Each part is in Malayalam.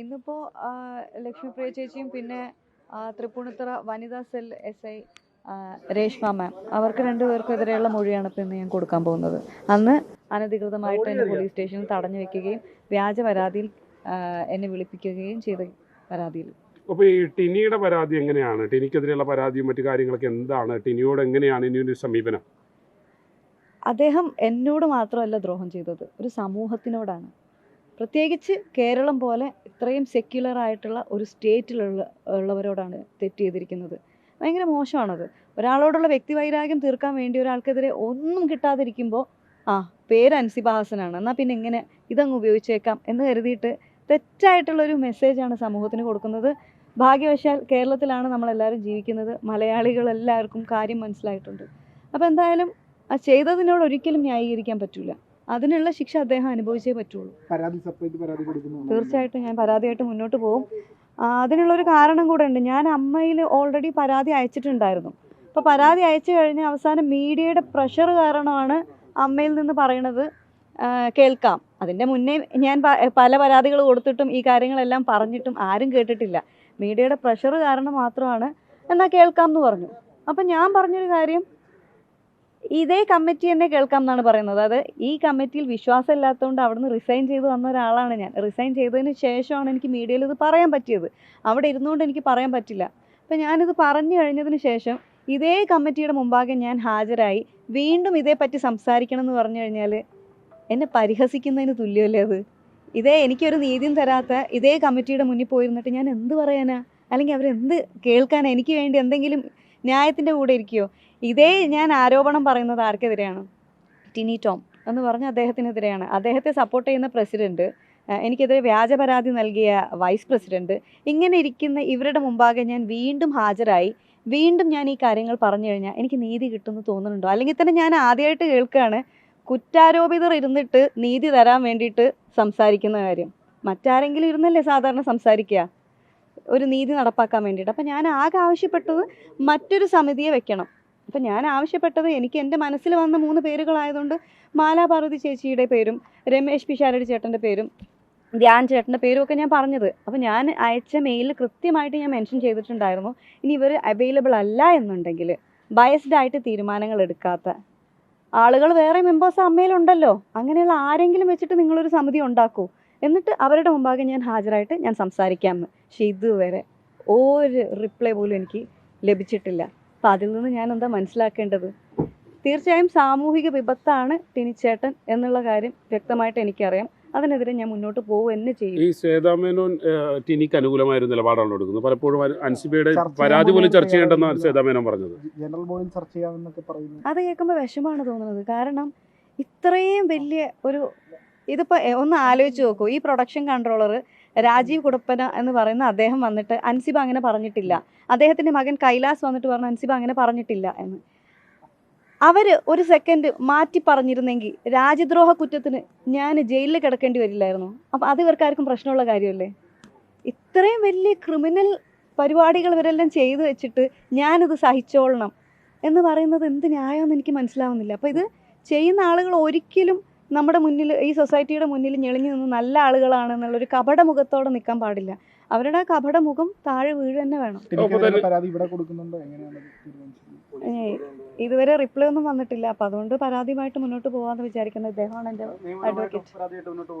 ഇന്നിപ്പോൾ ലക്ഷ്മിപ്രിയ ചേച്ചിയും പിന്നെ തൃപ്പൂണിത്തുറ വനിതാ സെൽ SI രേഷ്മ മാം, അവർക്ക് രണ്ടുപേർക്കെതിരെയുള്ള മൊഴിയാണ് ഇപ്പോൾ ഇന്ന് ഞാൻ കൊടുക്കാൻ പോകുന്നത്. അന്ന് അനധികൃതമായിട്ട് എന്നെ പോലീസ് സ്റ്റേഷനിൽ തടഞ്ഞു വെക്കുകയും വ്യാജ പരാതിയിൽ എന്നെ വിളിപ്പിക്കുകയും ചെയ്ത പരാതിയിൽ. അപ്പോൾ ഈ ടിനിയുടെ പരാതി എങ്ങനെയാണ്? ടിനിക്കെതിരെയുള്ള പരാതിയും മറ്റു കാര്യങ്ങളൊക്കെ എന്താണ്? ടിനിയോട് എങ്ങനെയാണ് ഇനിയൊരു സമീപനം? അദ്ദേഹം എന്നോട് മാത്രമല്ല ദ്രോഹം ചെയ്തത്, ഒരു സമൂഹത്തിനോടാണ്. പ്രത്യേകിച്ച് കേരളം പോലെ ഇത്രയും സെക്യുലർ ആയിട്ടുള്ള ഒരു ഉള്ളവരോടാണ് തെറ്റ് ചെയ്തിരിക്കുന്നത്. ഭയങ്കര മോശമാണത്. ഒരാളോടുള്ള വ്യക്തിവൈരാഗ്യം തീർക്കാൻ വേണ്ടി ഒരാൾക്കെതിരെ ഒന്നും കിട്ടാതിരിക്കുമ്പോൾ പേര് അൻസിബ ഹാസനാണ്, എന്നാൽ പിന്നെ എങ്ങനെ ഇതങ്ങ് ഉപയോഗിച്ചേക്കാം എന്ന് കരുതിയിട്ട് തെറ്റായിട്ടുള്ളൊരു മെസ്സേജാണ് സമൂഹത്തിന് കൊടുക്കുന്നത്. ഭാഗ്യവശാൽ കേരളത്തിലാണ് നമ്മളെല്ലാവരും ജീവിക്കുന്നത്. മലയാളികളെല്ലാവർക്കും കാര്യം മനസ്സിലായിട്ടുണ്ട്. അപ്പോൾ എന്തായാലും ആ ചെയ്തതിനോട് ഒരിക്കലും ന്യായീകരിക്കാൻ പറ്റില്ല. അതിനുള്ള ശിക്ഷ അദ്ദേഹം അനുഭവിച്ചേ പറ്റുള്ളൂ. തീർച്ചയായിട്ടും ഞാൻ പരാതിയായിട്ട് മുന്നോട്ട് പോകും. അതിനുള്ളൊരു കാരണം കൂടെ ഉണ്ട്. ഞാൻ അമ്മയിൽ ഓൾറെഡി പരാതി അയച്ചിട്ടുണ്ടായിരുന്നു. അപ്പോൾ പരാതി അയച്ചു കഴിഞ്ഞ് അവസാനം മീഡിയയുടെ പ്രഷർ കാരണമാണ് അമ്മയിൽ നിന്ന് പറയണത് കേൾക്കാം. അതിൻ്റെ മുന്നേ ഞാൻ പല പരാതികൾ കൊടുത്തിട്ടും ഈ കാര്യങ്ങളെല്ലാം പറഞ്ഞിട്ടും ആരും കേട്ടിട്ടില്ല. മീഡിയയുടെ പ്രഷർ കാരണം മാത്രമാണ് എന്നാൽ കേൾക്കാം എന്ന് പറഞ്ഞു. അപ്പം ഞാൻ പറഞ്ഞൊരു കാര്യം, ഇതേ കമ്മിറ്റി തന്നെ കേൾക്കാം എന്നാണ് പറയുന്നത്. അത് ഈ കമ്മിറ്റിയിൽ വിശ്വാസം ഇല്ലാത്തതുകൊണ്ട് അവിടുന്ന് റിസൈൻ ചെയ്ത് വന്ന ഒരാളാണ് ഞാൻ. റിസൈൻ ചെയ്തതിന് ശേഷമാണ് എനിക്ക് മീഡിയയിൽ ഇത് പറയാൻ പറ്റിയത്. അവിടെ ഇരുന്നുകൊണ്ട് എനിക്ക് പറയാൻ പറ്റില്ല. അപ്പം ഞാനിത് പറഞ്ഞു കഴിഞ്ഞതിന് ശേഷം ഇതേ കമ്മിറ്റിയുടെ മുമ്പാകെ ഞാൻ ഹാജരായി വീണ്ടും ഇതേപ്പറ്റി സംസാരിക്കണം എന്ന് പറഞ്ഞു കഴിഞ്ഞാൽ എന്നെ പരിഹസിക്കുന്നതിന് തുല്യമല്ലേ അത്? എനിക്കൊരു നീതിയും തരാത്ത ഇതേ കമ്മിറ്റിയുടെ മുന്നിൽ പോയിരുന്നിട്ട് ഞാൻ എന്ത് പറയാനാ? അല്ലെങ്കിൽ അവരെന്ത് കേൾക്കാനാ? എനിക്ക് വേണ്ടി എന്തെങ്കിലും ന്യായത്തിൻ്റെ കൂടെ ഇരിക്കുമോ? ഞാൻ ആരോപണം പറയുന്നത് ആർക്കെതിരെയാണ്? ടിനി ടോം എന്ന് പറഞ്ഞ അദ്ദേഹത്തിനെതിരെയാണ്. അദ്ദേഹത്തെ സപ്പോർട്ട് ചെയ്യുന്ന പ്രസിഡന്റ്, എനിക്കെതിരെ വ്യാജ പരാതി നൽകിയ വൈസ് പ്രസിഡന്റ്, ഇങ്ങനെ ഇരിക്കുന്ന ഇവരുടെ മുമ്പാകെ ഞാൻ വീണ്ടും ഹാജരായി വീണ്ടും ഞാൻ ഈ കാര്യങ്ങൾ പറഞ്ഞു കഴിഞ്ഞാൽ എനിക്ക് നീതി കിട്ടുമെന്ന് തോന്നുന്നുണ്ടോ? അല്ലെങ്കിൽ തന്നെ ഞാൻ ആദ്യമായിട്ട് കേൾക്കുകയാണ് കുറ്റാരോപിതർ ഇരുന്നിട്ട് നീതി തരാൻ വേണ്ടിയിട്ട് സംസാരിക്കുന്ന കാര്യം. മറ്റാരെങ്കിലും ഇരുന്നല്ലേ സാധാരണ സംസാരിക്കുക ഒരു നീതി നടപ്പാക്കാൻ വേണ്ടിയിട്ട്. അപ്പം ഞാൻ ആകെ ആവശ്യപ്പെട്ടത് മറ്റൊരു സമിതിയെ വെക്കണം. അപ്പം ഞാൻ ആവശ്യപ്പെട്ടത്, എനിക്ക് എൻ്റെ മനസ്സിൽ വന്ന 3 പേരുകളായതുകൊണ്ട് മാലാ പാർവതി ചേച്ചിയുടെ പേരും രമേശ് പിഷാരടി ചേട്ടൻ്റെ പേരും ധ്യാൻ ചേട്ടൻ്റെ പേരും ഒക്കെ ഞാൻ പറഞ്ഞത്. അപ്പോൾ ഞാൻ അയച്ച മെയിലിൽ കൃത്യമായിട്ട് ഞാൻ മെൻഷൻ ചെയ്തിട്ടുണ്ടായിരുന്നു, ഇനി ഇവർ അവൈലബിൾ അല്ല എന്നുണ്ടെങ്കിൽ ബയസ്ഡ് ആയിട്ട് തീരുമാനങ്ങൾ എടുക്കാത്ത ആളുകൾ വേറെ മെമ്പേഴ്സ് അമ്മയിലുണ്ടല്ലോ, അങ്ങനെയുള്ള ആരെങ്കിലും വെച്ചിട്ട് നിങ്ങളൊരു സമിതി ഉണ്ടാക്കൂ, എന്നിട്ട് അവരുടെ മുമ്പാകെ ഞാൻ ഹാജരായിട്ട് ഞാൻ സംസാരിക്കാമെന്ന്. പക്ഷേ ഇതുവരെ ഒരു റിപ്ലൈ പോലും എനിക്ക് ലഭിച്ചിട്ടില്ല. അപ്പം അതിൽ നിന്ന് ഞാൻ എന്താ മനസ്സിലാക്കേണ്ടത്? തീർച്ചയായും സാമൂഹിക വിപത്താണ് ടിനിച്ചേട്ടൻ എന്നുള്ള കാര്യം വ്യക്തമായിട്ട് എനിക്കറിയാം. അതിനെതിരെ ഞാൻ മുന്നോട്ട് പോകുക തന്നെ ചെയ്യും. ഈ ശ്വേതാമേനോൻ ടിനിക്ക് അനുകൂലമായ ഒരു നിലപാടാണ് എടുക്കുന്നത്. പലപ്പോഴും അൻസിബയുടെ പരാതി പോലും ചർച്ച ചെയ്യേണ്ടെന്നാണ് ശ്വേതാമേനോൻ പറഞ്ഞത്. അത് കേൾക്കുമ്പോൾ വിഷമാണ് തോന്നുന്നത്. കാരണം ഇത്രയും വലിയ ഒരു ഇതിപ്പോൾ ഒന്ന് ആലോചിച്ച് നോക്കൂ. ഈ പ്രൊഡക്ഷൻ കൺട്രോളർ രാജീവ് കുടപ്പന എന്ന് പറയുന്ന അദ്ദേഹം വന്നിട്ട് അൻസിബ അങ്ങനെ പറഞ്ഞിട്ടില്ല, അദ്ദേഹത്തിൻ്റെ മകൻ കൈലാസ് വന്നിട്ട് പറഞ്ഞു അൻസിബ അങ്ങനെ പറഞ്ഞിട്ടില്ല എന്ന്. അവർ ഒരു സെക്കൻഡ് മാറ്റി പറഞ്ഞിരുന്നെങ്കിൽ രാജ്യദ്രോഹ കുറ്റത്തിന് ഞാൻ ജയിലിൽ കിടക്കേണ്ടി വരില്ലായിരുന്നു. അപ്പം അത് ഇവർക്കാർക്കും പ്രശ്നമുള്ള കാര്യമല്ലേ? ഇത്രയും വലിയ ക്രിമിനൽ പരിപാടികൾ ഇവരെല്ലാം ചെയ്തു വെച്ചിട്ട് ഞാനിത് സഹിച്ചോളണം എന്ന് പറയുന്നത് എന്ത് ന്യായമെന്ന് എനിക്ക് മനസ്സിലാവുന്നില്ല. അപ്പോൾ ഇത് ചെയ്യുന്ന ആളുകൾ ഒരിക്കലും നമ്മുടെ മുന്നിൽ, ഈ സൊസൈറ്റിയുടെ മുന്നിൽ ഞെളിഞ്ഞു നിന്ന് നല്ല ആളുകളാണെന്നുള്ളൊരു കപടമുഖത്തോടെ നിൽക്കാൻ പാടില്ല. അവരുടെ ആ കപടമുഖം താഴെ വീഴ് തന്നെ വേണം. ഇതുവരെ റിപ്ലൈ ഒന്നും വന്നിട്ടില്ല. അപ്പം അതുകൊണ്ട് പരാതിയുമായിട്ട് മുന്നോട്ട് പോകാമെന്ന് വിചാരിക്കുന്ന ഇദ്ദേഹമാണ് എൻ്റെ അഡ്വക്കേറ്റ്.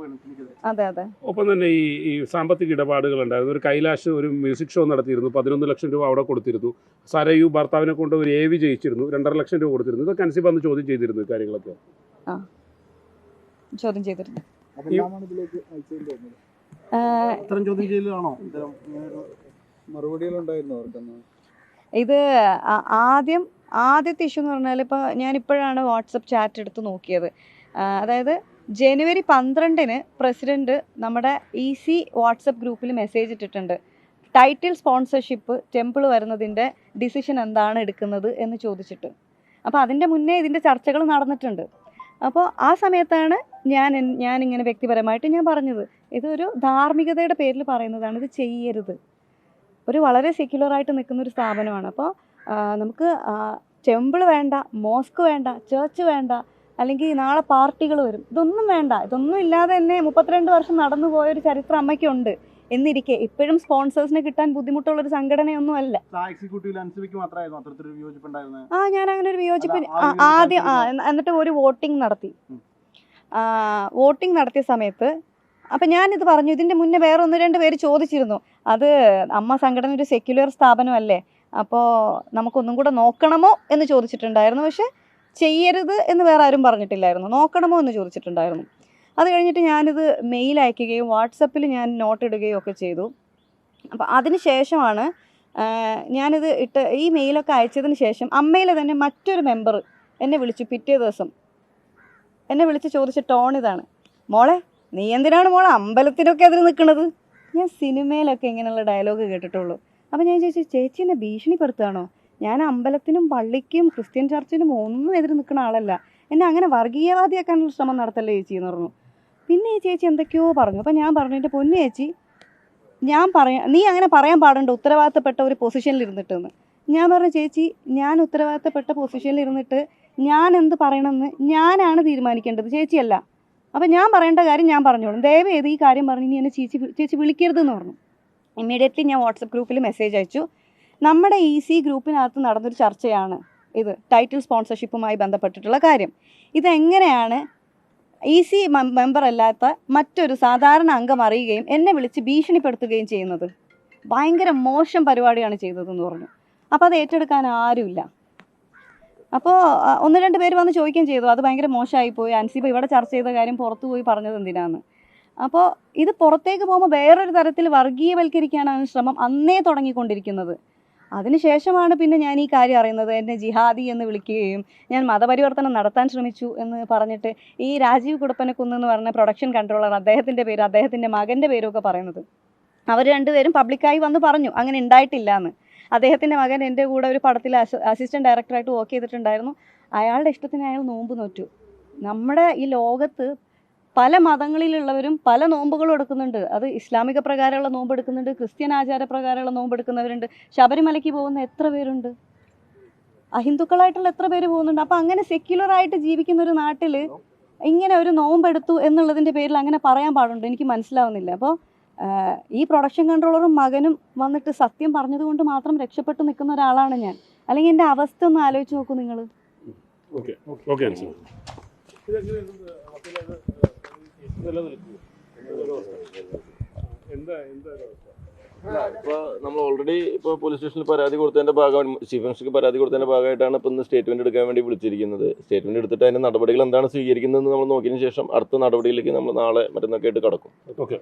അതെ അതെ. ഒപ്പം തന്നെ ഈ സാമ്പത്തിക ഇടപാടുകൾ ഉണ്ടായിരുന്നു. ഒരു കൈലാഷ് ഒരു മ്യൂസിക് ഷോ നടത്തിയിരുന്നു, 11 ലക്ഷം രൂപ അവിടെ കൊടുത്തിരുന്നു. സരയു ഭർത്താവിനെ കൊണ്ട് ഒരു AV ജയിച്ചിരുന്നു, 2.5 ലക്ഷം രൂപ കൊടുത്തിരുന്നു. ഇതൊക്കെ അൻസിബ അന്ന് ചോദ്യം ചെയ്തിരുന്നു കാര്യങ്ങളൊക്കെ. ചോദ്യം ചെയ്തിരുന്നു. ഇത് ആദ്യത്തെ ഇഷ്യൂ എന്ന് പറഞ്ഞാൽ, ഇപ്പോൾ ഞാനിപ്പോഴാണ് വാട്സപ്പ് ചാറ്റ് എടുത്ത് നോക്കിയത്. അതായത് ജനുവരി 12-ന് പ്രസിഡന്റ് നമ്മുടെ EC വാട്സപ്പ് ഗ്രൂപ്പിൽ മെസ്സേജ് ഇട്ടിട്ടുണ്ട്, ടൈറ്റിൽ സ്പോൺസർഷിപ്പ് ടെമ്പിൾ വരുന്നതിൻ്റെ ഡിസിഷൻ എന്താണ് എടുക്കുന്നത് എന്ന് ചോദിച്ചിട്ട്. അപ്പോൾ അതിൻ്റെ മുന്നേ ഇതിൻ്റെ ചർച്ചകൾ നടന്നിട്ടുണ്ട്. അപ്പോൾ ആ സമയത്താണ് ഞാനിങ്ങനെ വ്യക്തിപരമായിട്ട് ഞാൻ പറഞ്ഞത്, ഇതൊരു ധാർമ്മികതയുടെ പേരിൽ പറയുന്നതാണ്, ഇത് ചെയ്യരുത്. ഒരു വളരെ സെക്യുലറായിട്ട് നിൽക്കുന്ന ഒരു സ്ഥാപനമാണ്. അപ്പോൾ നമുക്ക് ടെമ്പിൾ വേണ്ട, മോസ്ക് വേണ്ട, ചർച്ച് വേണ്ട, അല്ലെങ്കിൽ നാളെ പാർട്ടികൾ വരും, ഇതൊന്നും വേണ്ട. ഇതൊന്നും ഇല്ലാതെ തന്നെ 32 വർഷം നടന്നു പോയൊരു ചരിത്രം അമ്മയ്ക്കുണ്ട്. എന്നിരിക്കെ ഇപ്പോഴും സ്പോൺസേഴ്സിനെ കിട്ടാൻ ബുദ്ധിമുട്ടുള്ളൊരു സംഘടനയൊന്നും അല്ല. ഞാൻ അങ്ങനെ ഒരു വിയോജിപ്പ് ആദ്യം എന്നിട്ട് ഒരു വോട്ടിംഗ് നടത്തി. വോട്ടിംഗ് നടത്തിയ സമയത്ത് അപ്പം ഞാനിത് പറഞ്ഞു. ഇതിൻ്റെ മുന്നേ വേറെ 1-2 പേര് ചോദിച്ചിരുന്നു, അത് അമ്മ സംഘടന ഒരു സെക്യുലർ സ്ഥാപനമല്ലേ, അപ്പോൾ നമുക്കൊന്നും കൂടെ നോക്കണമോ എന്ന് ചോദിച്ചിട്ടുണ്ടായിരുന്നു. പക്ഷെ ചെയ്യരുത് എന്ന് വേറെ ആരും പറഞ്ഞിട്ടില്ലായിരുന്നു, നോക്കണമോ എന്ന് ചോദിച്ചിട്ടുണ്ടായിരുന്നു. അത് കഴിഞ്ഞിട്ട് ഞാനിത് മെയിൽ അയക്കുകയും വാട്സപ്പിൽ ഞാൻ നോട്ട് ഇടുകയും ഒക്കെ ചെയ്തു. അപ്പോൾ അതിന് ശേഷമാണ് ഞാനിത് ഈ മെയിലൊക്കെ അയച്ചതിന് ശേഷം അമ്മയിലെ തന്നെ മറ്റൊരു മെമ്പർ എന്നെ വിളിച്ചു. പിറ്റേ ദിവസം എന്നെ വിളിച്ച് ചോദിച്ച ടോൺ ഇതാണ്: മോളെ, നീ എന്തിനാണ് മോളെ അമ്പലത്തിനൊക്കെ അതിൽ നിൽക്കുന്നത്? ഞാൻ സിനിമയിലൊക്കെ ഇങ്ങനെയുള്ള ഡയലോഗ് കേട്ടിട്ടുള്ളൂ. അപ്പോൾ ഞാൻ ചോദിച്ചു, ചേച്ചി എന്നെ ഭീഷണിപ്പെടുത്തുകയാണോ? ഞാൻ അമ്പലത്തിനും പള്ളിക്കും ക്രിസ്ത്യൻ ചർച്ചിനും ഒന്നും എതിര് നിൽക്കുന്ന ആളല്ല, എന്നെ അങ്ങനെ വർഗീയവാദിയാക്കാനുള്ള ശ്രമം നടത്തല്ലേ ചേച്ചി എന്ന് പറഞ്ഞു. പിന്നെ ഈ ചേച്ചി എന്തൊക്കെയോ പറഞ്ഞു. അപ്പോൾ ഞാൻ പറഞ്ഞു, എൻ്റെ പൊന്നു ചേച്ചി, നീ അങ്ങനെ പറയാൻ പാടുണ്ടോ ഉത്തരവാദിത്തപ്പെട്ട ഒരു പൊസിഷനിൽ ഇരുന്നിട്ടെന്ന്. ഞാൻ പറഞ്ഞു, ചേച്ചി, ഞാൻ ഉത്തരവാദിത്തപ്പെട്ട പൊസിഷനിൽ ഇരുന്നിട്ട് ഞാൻ എന്ത് പറയണമെന്ന് ഞാനാണ് തീരുമാനിക്കേണ്ടത്, ചേച്ചിയല്ല. അപ്പോൾ ഞാൻ പറയേണ്ട കാര്യം ഞാൻ പറഞ്ഞോളും, ദയവേത് ഈ കാര്യം പറഞ്ഞ് ഇനി എന്നെ ചേച്ചി വിളിക്കരുതെന്ന് പറഞ്ഞു. ഇമ്മീഡിയറ്റ്ലി ഞാൻ വാട്സപ്പ് ഗ്രൂപ്പിൽ മെസ്സേജ് അയച്ചു. നമ്മുടെ EC ഗ്രൂപ്പിനകത്ത് നടന്നൊരു ചർച്ചയാണ് ഇത്, ടൈറ്റിൽ സ്പോൺസർഷിപ്പുമായി ബന്ധപ്പെട്ടിട്ടുള്ള കാര്യം. ഇതെങ്ങനെയാണ് EC മെമ്പർ അല്ലാത്ത മറ്റൊരു സാധാരണ അംഗം അറിയുകയും എന്നെ വിളിച്ച് ഭീഷണിപ്പെടുത്തുകയും ചെയ്യുന്നത്? ഭയങ്കര മോശം പരിപാടിയാണ് ചെയ്തതെന്ന് പറഞ്ഞു. അപ്പോൾ അത് ഏറ്റെടുക്കാൻ ആരുമില്ല. അപ്പോൾ 1-2 പേര് വന്ന് ചോദിക്കുകയും ചെയ്തു, അത് ഭയങ്കര മോശമായിപ്പോയി, അൻസിബ ഇവിടെ ചർച്ച ചെയ്ത കാര്യം പുറത്തു പോയി പറഞ്ഞത് എന്തിനാന്ന്. അപ്പോൾ ഇത് പുറത്തേക്ക് പോകുമ്പോൾ വേറൊരു തരത്തിൽ വർഗീയവൽക്കരിക്കാനാണ് ശ്രമം അന്നേ തുടങ്ങിക്കൊണ്ടിരിക്കുന്നത്. അതിനുശേഷമാണ് പിന്നെ ഞാൻ ഈ കാര്യം അറിയുന്നത്. എന്നെ ജിഹാദി എന്ന് വിളിക്കുകയും ഞാൻ മതപരിവർത്തനം നടത്താൻ ശ്രമിച്ചു എന്ന് പറഞ്ഞിട്ട് ഈ രാജീവ് കുടപ്പനക്കുന്ന് എന്ന് പറഞ്ഞ പ്രൊഡക്ഷൻ കൺട്രോളർ, അദ്ദേഹത്തിൻ്റെ പേര്, അദ്ദേഹത്തിൻ്റെ മകൻ്റെ പേരൊക്കെ പറയുന്നത്, അവർ 2 പേരും പബ്ലിക്കായി വന്ന് പറഞ്ഞു അങ്ങനെ ഉണ്ടായിട്ടില്ല എന്ന്. അദ്ദേഹത്തിൻ്റെ മകൻ എൻ്റെ കൂടെ ഒരു പടത്തിൽ അസിസ്റ്റൻറ്റ് ഡയറക്ടറായിട്ട് വർക്ക് ചെയ്തിട്ടുണ്ടായിരുന്നു. അയാളുടെ ഇഷ്ടത്തിന് അയാൾ നോമ്പ് നോറ്റു. നമ്മുടെ ഈ ലോകത്ത് പല മതങ്ങളിലുള്ളവരും പല നോമ്പുകളും എടുക്കുന്നുണ്ട്. അത് ഇസ്ലാമിക പ്രകാരമുള്ള നോമ്പ് എടുക്കുന്നുണ്ട്, ക്രിസ്ത്യൻ ആചാരപ്രകാരമുള്ള നോമ്പ് എടുക്കുന്നവരുണ്ട്. ശബരിമലയ്ക്ക് പോകുന്ന എത്ര പേരുണ്ട്? അഹിന്ദുക്കളായിട്ടുള്ള എത്ര പേര് പോകുന്നുണ്ട്? അപ്പോൾ അങ്ങനെ സെക്യുലറായിട്ട് ജീവിക്കുന്ന ഒരു നാട്ടിൽ ഇങ്ങനെ ഒരു നോമ്പെടുത്തു എന്നുള്ളതിൻ്റെ പേരിൽ അങ്ങനെ പറയാൻ പാടുണ്ടോ? എനിക്ക് മനസ്സിലാവുന്നില്ല. അപ്പോൾ ഈ പ്രൊഡക്ഷൻ കൺട്രോളറും മകനും വന്നിട്ട് സത്യം പറഞ്ഞതുകൊണ്ട് മാത്രം രക്ഷപ്പെട്ട് നിൽക്കുന്ന ഒരാളാണ് ഞാൻ. അല്ലെങ്കിൽ എൻ്റെ അവസ്ഥ ഒന്ന് ആലോചിച്ച് നോക്കൂ നിങ്ങൾ. ഇപ്പോൾ നമ്മൾ ഓൾറെഡി ഇപ്പോൾ പോലീസ് സ്റ്റേഷനിൽ പരാതി കൊടുത്തതിൻ്റെ ഭാഗമായി, ചീഫ് മിനിസ്റ്റർക്ക് പരാതി കൊടുത്തതിൻ്റെ ഭാഗമായിട്ടാണ് ഇപ്പോൾ ഇന്ന് സ്റ്റേറ്റ്മെൻറ്റ് എടുക്കാൻ വേണ്ടി വിളിച്ചിരിക്കുന്നത്. സ്റ്റേറ്റ്മെൻറ്റ് എടുത്തിട്ട് അതിൻ്റെ നടപടികൾ എന്താണ് സ്വീകരിക്കുന്നതെന്ന് നമ്മൾ നോക്കിയതിന് ശേഷം അടുത്ത നടപടിയിലേക്ക് നമ്മൾ നാളെ മറ്റന്നൊക്കെ ആയിട്ട് കടക്കും. ഓക്കെ.